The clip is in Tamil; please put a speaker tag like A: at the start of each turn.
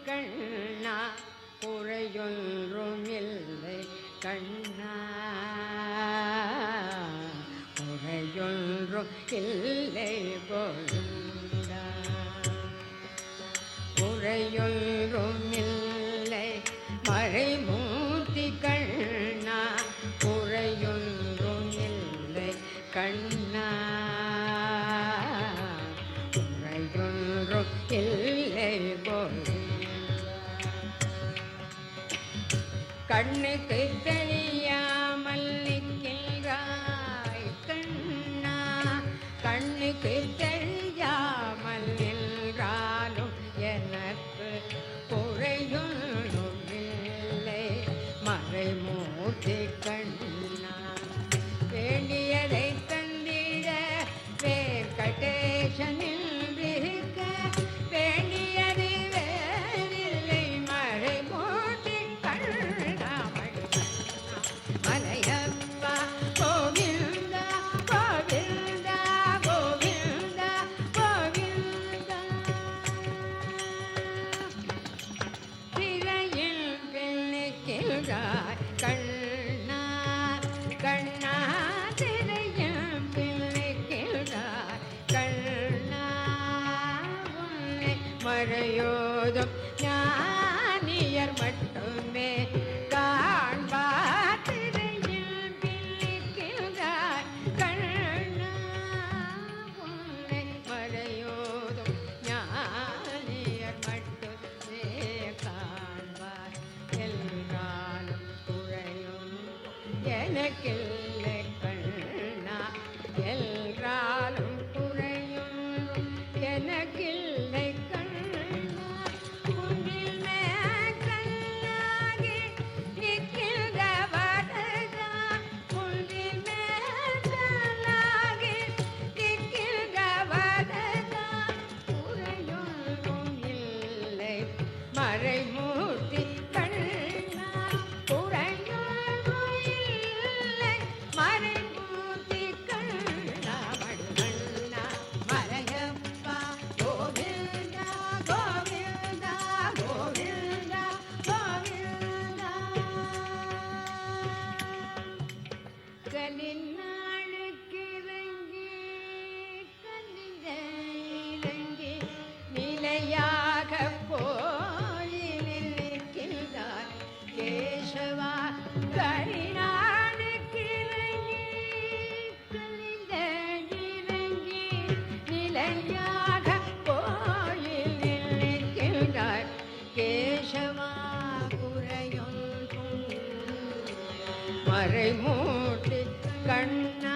A: கண்ணா குறையொன்றும் இல்லை கண்ணா குறையொன்றும் இல்லை கோவிந்தா குறையொன்றும் இல்லை மறைமூர்த்தி கண்ணா குறையொன்றும் இல்லை கண்ணா குறையொன்றும் இல்லை கண்ணுக்கு தெரியாமல் நிற்கின்றாய் கண்ணா கண்ணுக்கு தெரியாமல் நின்றாலும் எனக்கு குறையொன்றும் இல்லை மறைமூர்த்தி கண்ணா வேண்டியதை தந்திட வெங்கடேசனில் இருக்க வேண்டியது வேறில்லை மறைமூர்த்தி கண்ணா மலையப்பா கோவிந்தா கோவிந்தா கோவிந்தா கோவிந்தா திரையில் பிள்ளைக்கிறாய் கண்ணா கண்ணா திரையில் பிள்ளைக்கிறாய் கண்ணா உன்னை மறையோதும் ஞானியர் மட்டுமே காண்பார் திரையில் பிள்ளைக்கிறாய் கண்ணா உன்னை மறையோதும் ஞானியர் மட்டுமே காண்பார் எல்லாரும் குறையும் எனக்கில்லை கண்ணா எல்லாரும் குறையும் எனக்கில்லை கண்ணா குன்றில் மேற்கல்லாகி நிற்கின்ற வரதா குன்றில் மேற்கல்லாகி நிற்கின்ற வரதா குறையொன்றும் இல்லை மறைமூர்த்தி கண்ணா குறையொன்றும் இல்லை மறைமூர்த்தி கண்ணா மணிவண்ணா மலையப்பா கோவிந்தா கோவிந்தா கோவிந்தா கோவிந்தா கலிநாளுக்கு இறங்கி கலிந்த இறங்கி நிலையாக கோயிலில் நிற்கின்றார் கேசவா கலிநாளுக்கு இறங்கி கலிந்த இறங்கி நிலையாக கோயிலில் நிற்கின்றார் கேசவா குறையொன்றும் மறைமூர்த்தி கண்ணா